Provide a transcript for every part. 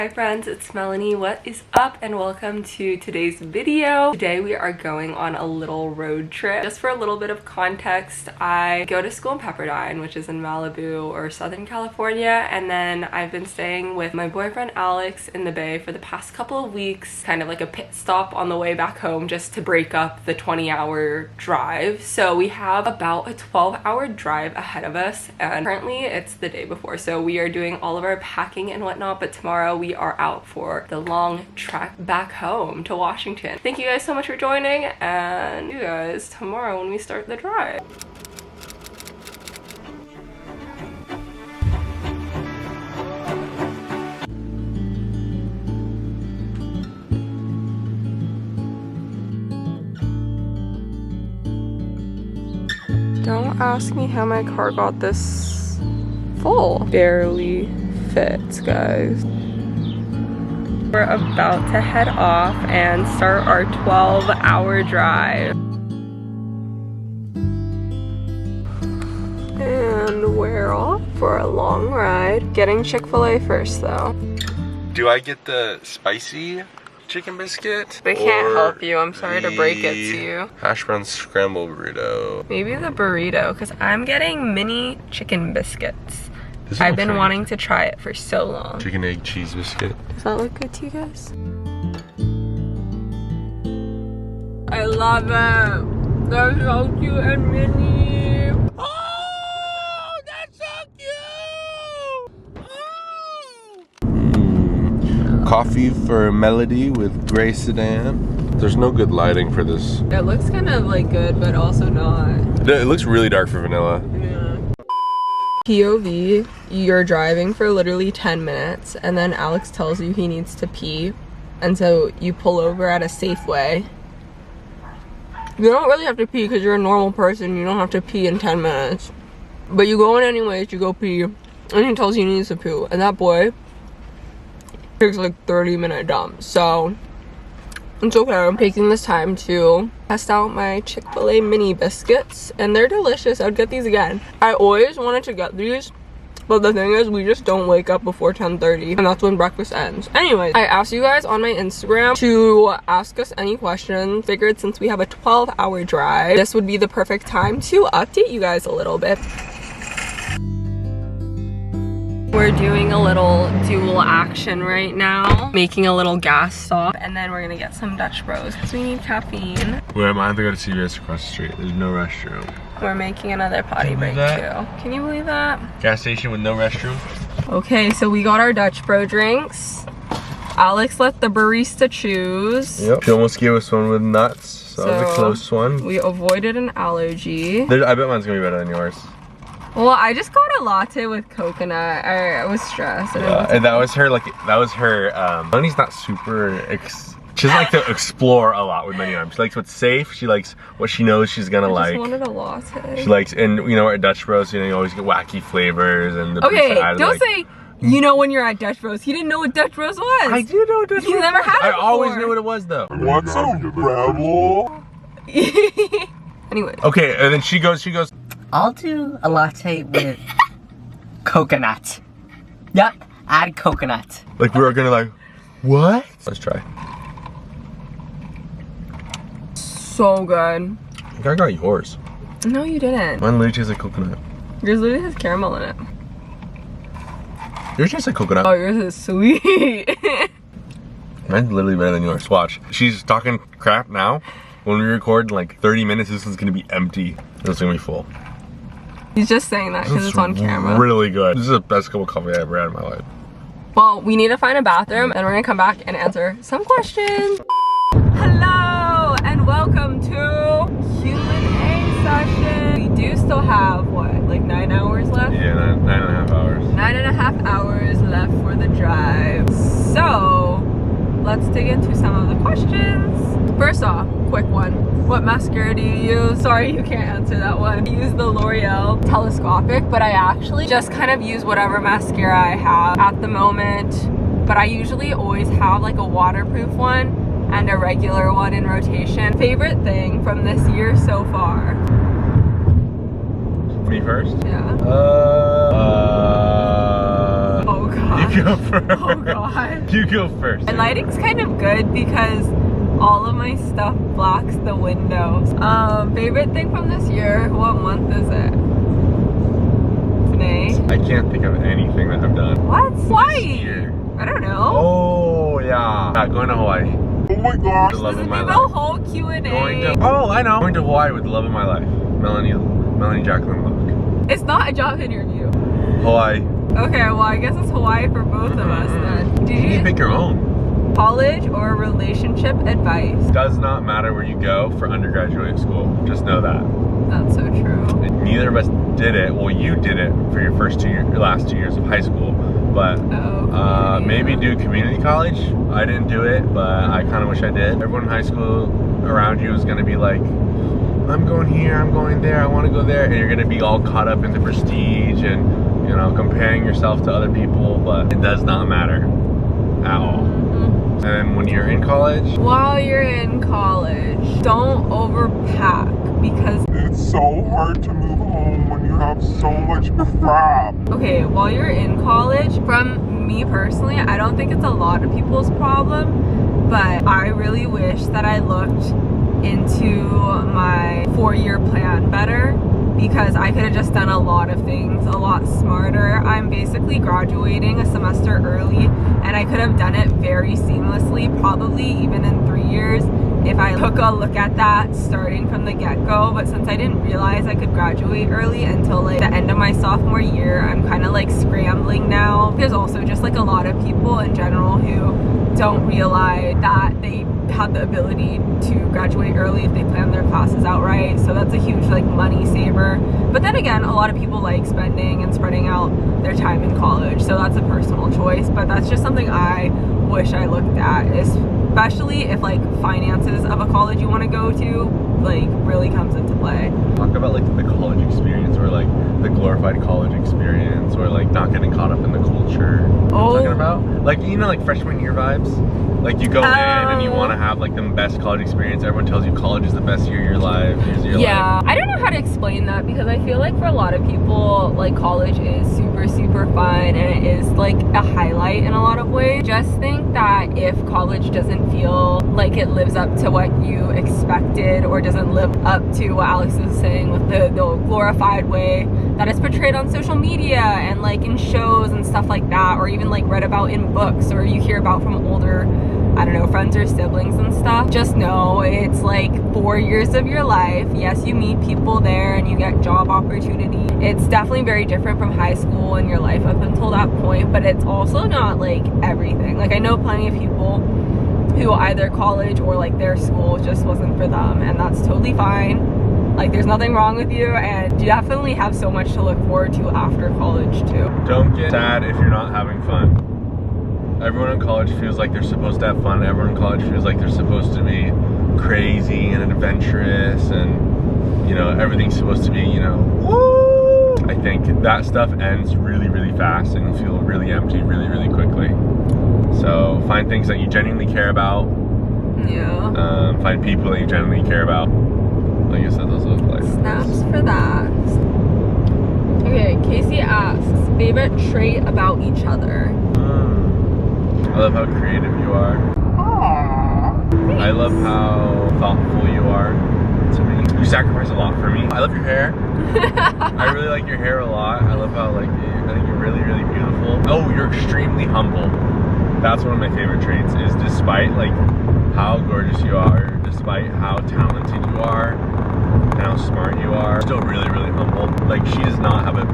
Hi friends, it's Melanie. What is up and welcome to today's video. Today we are going on a little road trip. Just for a little bit of context, I go to school in Pepperdine, which is in Malibu or Southern California, and then I've been staying with my boyfriend Alex in the Bay for the past couple of weeks, kind of like a pit stop on the way back home just to break up the 20-hour drive. So we have about a 12-hour drive ahead of us, and currently it's the day before, so we are doing all of our packing and whatnot, but tomorrow we are out for the long trek back home to Washington. Thank you guys so much for joining, and see you guys tomorrow when we start the drive. Don't ask me how my car got this full. Barely fits, guys. We're about to head off and start our 12-hour drive. And we're off for a long ride. Getting Chick-fil-A first though. Do I get the spicy chicken biscuit? They can't help you. I'm sorry to break it to you. Hash brown scramble burrito. Maybe the burrito, because I'm getting mini chicken biscuits. I've been wanting to try it for so long. Chicken egg cheese biscuit. Does that look good to you guys? I love it. They're so cute and mini. Oh, that's so cute. Oh. Coffee for Melody with gray sedan. There's no good lighting for this. It looks kind of like good, but also not. It looks really dark for vanilla. POV, you're driving for literally 10 minutes and then Alex tells you he needs to pee, and so you pull over at a Safeway. You don't really have to pee because you're a normal person. You don't have to pee in 10 minutes, but you go in anyways. You go pee and he tells you he needs to poo, and that boy takes like 30-minute dump. So it's okay. I'm taking this time to test out my Chick-fil-A mini biscuits, and they're delicious. I'd get these again. I always wanted to get these, but the thing is we just don't wake up before 10:30, and that's when breakfast ends. Anyways, I asked you guys on my Instagram to ask us any questions. Figured since we have a 12-hour drive, this would be the perfect time to update you guys a little bit. We're doing a little dual action right now, making a little gas stop, and then we're gonna get some Dutch Bros because we need caffeine. Where am I? I have to go to CVS across the street. There's no restroom. We're making another potty break too. Can you believe that? Gas station with no restroom. Okay, so we got our Dutch Bro drinks. Alex let the barista choose. Yep. She almost gave us one with nuts, so that was a close one. We avoided an allergy. I bet mine's gonna be better than yours. Well, I just got a latte with coconut. I was stressed. And that was her, Melanie's not super, she doesn't like to explore a lot with menu items. She likes what's safe. She likes what she knows she's gonna like. I just wanted a latte. She likes, and you know, at Dutch Bros, you know, you always get wacky flavors and the okay, don't say, you know, when you're at Dutch Bros. He didn't know what Dutch Bros was. I do know what Dutch Bros. You never had it before. I always knew what it was though. What's up, Bravo? Anyway. Okay, and then she goes, I'll do a latte with coconut. Yep, add coconut. like we were gonna like, what? Let's try. So good. I think I got yours. No, you didn't. Mine literally tastes like coconut. Yours literally has caramel in it. Yours tastes like coconut. Oh, yours is sweet. Mine's literally better than yours. Watch. She's talking crap now. When we record in like 30 minutes, this one's gonna be empty. It's gonna be full. He's just saying that because it's on camera. Really good. This is the best cup of coffee I ever had in my life. Well, we need to find a bathroom, and we're gonna come back and answer some questions. Hello, and welcome to Q&A session. We do still have, what, like 9 hours left? Yeah, 9.5 hours. 9.5 hours left for the drive. So, let's dig into some of the questions. First off, quick one. What mascara do you use? Sorry, you can't answer that one. I use the L'Oreal Telescopic, but I actually just kind of use whatever mascara I have at the moment. But I usually always have like a waterproof one and a regular one in rotation. Favorite thing from this year so far? Me first? Yeah. Oh, gosh. You go first. Oh god. You go first. And lighting's kind of good because all of my stuff blocks the windows. Favorite thing from this year? What month is it? May? I can't think of anything that I've done. What? Why? This year. I don't know. Oh yeah. Going to Hawaii. Oh my gosh. The love This of is my the life. whole Q&A. Oh, I know. Going to Hawaii with the love of my life. Melanie Jacqueline Locke. It's not a job interview. Hawaii. Okay, well I guess it's Hawaii for both of us then. You need to pick your own. College or relationship advice? Does not matter where you go for undergraduate school. Just know that. That's so true. Neither of us did it. Well, you did it for your last 2 years of high school, but maybe do community college. I didn't do it, but I kind of wish I did. Everyone in high school around you is going to be like, I'm going here, I'm going there, I want to go there, and you're going to be all caught up in the prestige and, you know, comparing yourself to other people, but it does not matter at all. And when you're in college, while you're in college, don't overpack because It's so hard to move home when you have so much crap. okay, while you're in college, from me personally, I don't think it's a lot of people's problem, but I really wish that I looked into my 4-year plan better because I could have just done a lot of things a lot smarter. I'm basically graduating a semester early and I could have done it very seamlessly, probably even in 3 years if I took a look at that starting from the get-go. But since I didn't realize I could graduate early until like the end of my sophomore year, I'm kind of like scrambling now. There's also just like a lot of people in general who don't realize that they have the ability to graduate early if they plan their classes out right, so that's a huge like money saver. But then again, a lot of people like spending and spreading out their time in college, so that's a personal choice. But that's just something I wish I looked at, especially if like finances of a college you want to go to like really comes into play. talk about like the college experience or like the glorified college experience or like not getting caught up in the culture. You know what I'm talking about? Like, you know, like freshman year vibes. Like you go in and you want to have like the best college experience. Everyone tells you college is the best year of your life. Yeah, I don't know how to explain that because I feel like for a lot of people, like college is super fun and it is like a highlight in a lot of ways. Just think that if college doesn't feel like it lives up to what you expected or doesn't live up to what Alex was saying with the glorified way that it's portrayed on social media and like in shows and stuff like that, or even like read about in books or you hear about from older, I don't know, friends or siblings and stuff, just know it's like 4 years of your life. Yes, you meet people there and you get job opportunity. It's definitely very different from high school and your life up until that point, but it's also not like everything. Like I know plenty of people who either college or like their school just wasn't for them, and that's totally fine. Like there's nothing wrong with you, and you definitely have so much to look forward to after college too. Don't get sad if you're not having fun. Everyone in college feels like they're supposed to have fun. Everyone in college feels like they're supposed to be crazy and adventurous, and you know, everything's supposed to be, you know, woo! I think that stuff ends really fast and feel really empty really quickly. So find things that you genuinely care about. Yeah. Find people that you genuinely care about. I guess that does look like Snaps for that. Okay, Casey asks, favorite trait about each other? I love how creative you are. I love how thoughtful you are to me. You sacrifice a lot for me. I love your hair. I really like your hair a lot. I love how like, I think you're really beautiful. Oh, you're extremely humble. That's one of my favorite traits, is despite like how gorgeous you are, despite how talented you are, and how smart you are, still really humble. Like she does not have a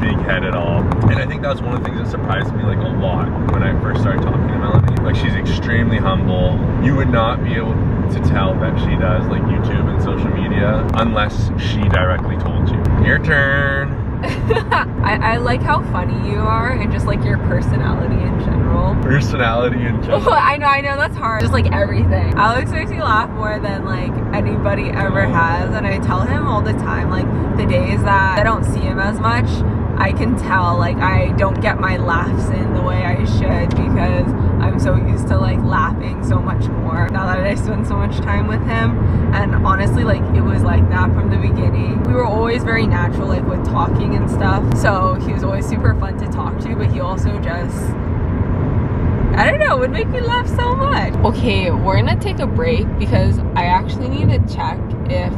big head at all. And I think that's one of the things that surprised me like a lot when I first started talking to Melanie. Like she's extremely humble. You would not be able to tell that she does like YouTube and social media unless she directly told you. Your turn. I like how funny you are and just like your personality in general. Personality in general. I know that's hard. Just like everything. Alex makes me laugh more than like anybody ever has, and I tell him all the time, like the days that I don't see him as much, I can tell like I don't get my laughs in the way I should because I'm so used to like laughing so much more now that I spend so much time with him. And honestly, like, it was like that from the beginning. We were always very natural, like, with talking and stuff. So he was always super fun to talk to, but he also just, I don't know, would make me laugh so much. Okay, we're gonna take a break because I actually need to check if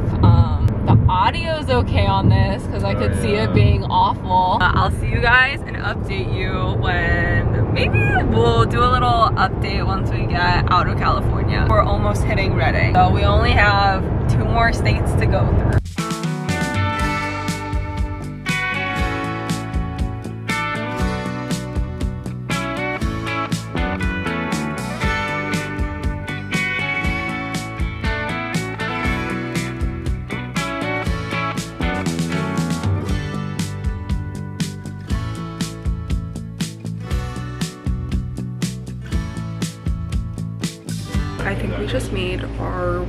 the audio is okay on this, because I could see it being awful. I'll see you guys and update you when maybe we'll do a little update once we get out of California. We're almost hitting Reading, so we only have 2 more states to go through. I think we just made our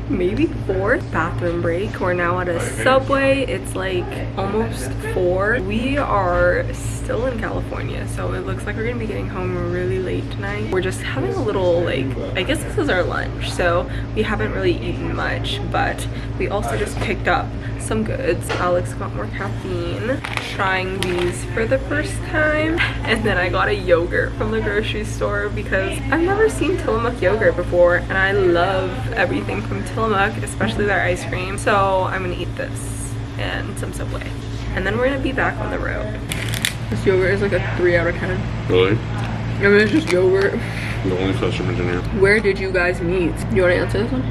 maybe 4th bathroom break. We're now at a Subway. It's like almost 4. We are still in California, so it looks like we're gonna be getting home really late tonight. We're just having a little, like, I guess this is our lunch, so we haven't really eaten much, but we also just picked up some goods. Alex got more caffeine, trying these for the first time, and then I got a yogurt from the grocery store because I've never seen Tillamook yogurt before, and I love everything from Tillamook, especially their ice cream. So I'm gonna eat this and some Subway, and then we're gonna be back on the road. This yogurt is like a 3 out of 10. Really? I mean, it's just yogurt. The only customers in here. Where did you guys meet? You want to answer this one?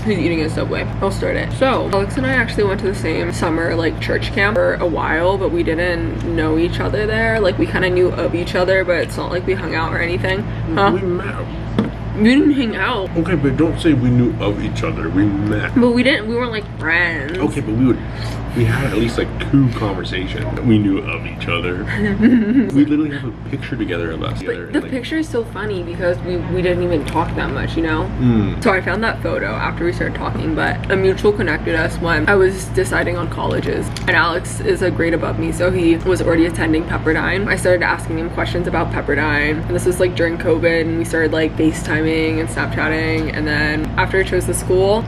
He's eating a Subway. I'll start it. So Alex and I actually went to the same summer like church camp for a while, but we didn't know each other there. Like, we kind of knew of each other, but it's not like we hung out or anything. Huh? We met. We didn't hang out. Okay, but don't say we knew of each other. We met. But we weren't like friends. Okay, but we had at least like 2 conversations. We knew of each other. We literally have a picture together of us. But the picture is so funny because we didn't even talk that much, you know? So I found that photo after we started talking, but a mutual connected us when I was deciding on colleges. And Alex is a grade above me, so he was already attending Pepperdine. I started asking him questions about Pepperdine, and this was like during COVID, and we started like FaceTiming and Snapchatting, and then after I chose the school,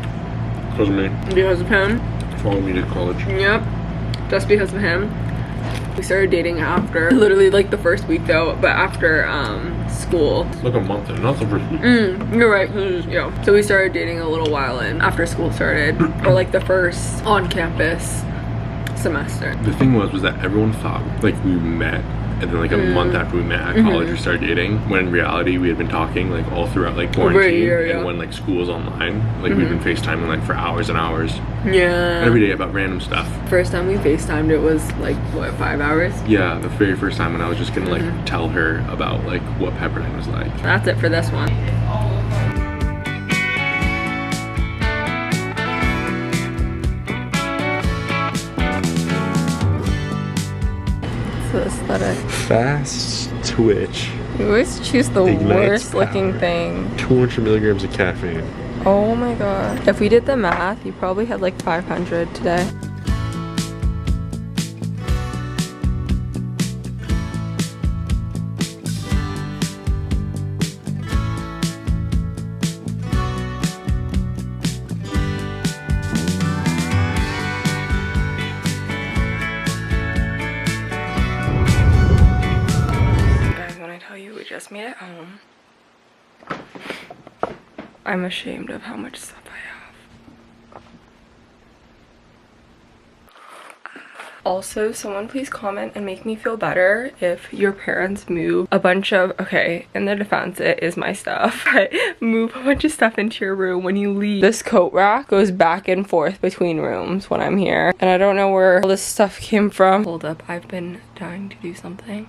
Because of me. because of him, Followed me to college. yep, just because of him, we started dating after, literally like the first week though, but after school. Like a month in, not the first week. You're right, yeah. So we started dating a little while in after school started, or like the first on-campus semester. The thing was that everyone thought like we met, and then like a month after we met at college we started dating, when in reality we had been talking like all throughout like quarantine. Over a year, yeah. And when like school was online, like we've been FaceTiming like for hours and hours. Yeah. Every day about random stuff. First time we FaceTimed, it was like, what, 5 hours? Yeah, the very first time when I was just gonna like tell her about like what Pepperdine was like. That's it for this one. Aesthetic. Fast twitch. You always choose the Ignites worst looking power. thing. 200 milligrams of caffeine. Oh my god. If we did the math, you probably had like 500 today. Just made it home. I'm ashamed of how much stuff I have. Also, someone please comment and make me feel better if your parents move a bunch of, okay, in their defense, it is my stuff, but move a bunch of stuff into your room when you leave. This coat rack goes back and forth between rooms when I'm here, and I don't know where all this stuff came from. Hold up, I've been dying to do something.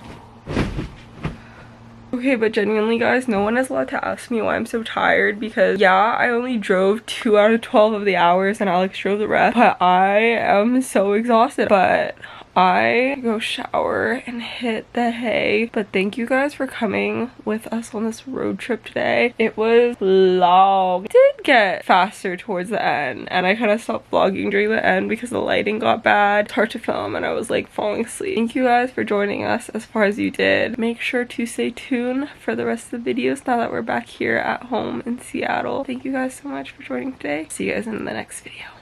Okay, but genuinely guys, no one is allowed to ask me why I'm so tired, because yeah, I only drove 2 out of 12 of the hours and Alex drove the rest, but I am so exhausted. But I go shower and hit the hay. But thank you guys for coming with us on this road trip today. It was long. It did get faster towards the end, and I kind of stopped vlogging during the end because the lighting got bad. It's hard to film and I was like falling asleep. Thank you guys for joining us as far as you did. Make sure to stay tuned for the rest of the videos now that we're back here at home in Seattle. Thank you guys so much for joining today. See you guys in the next video.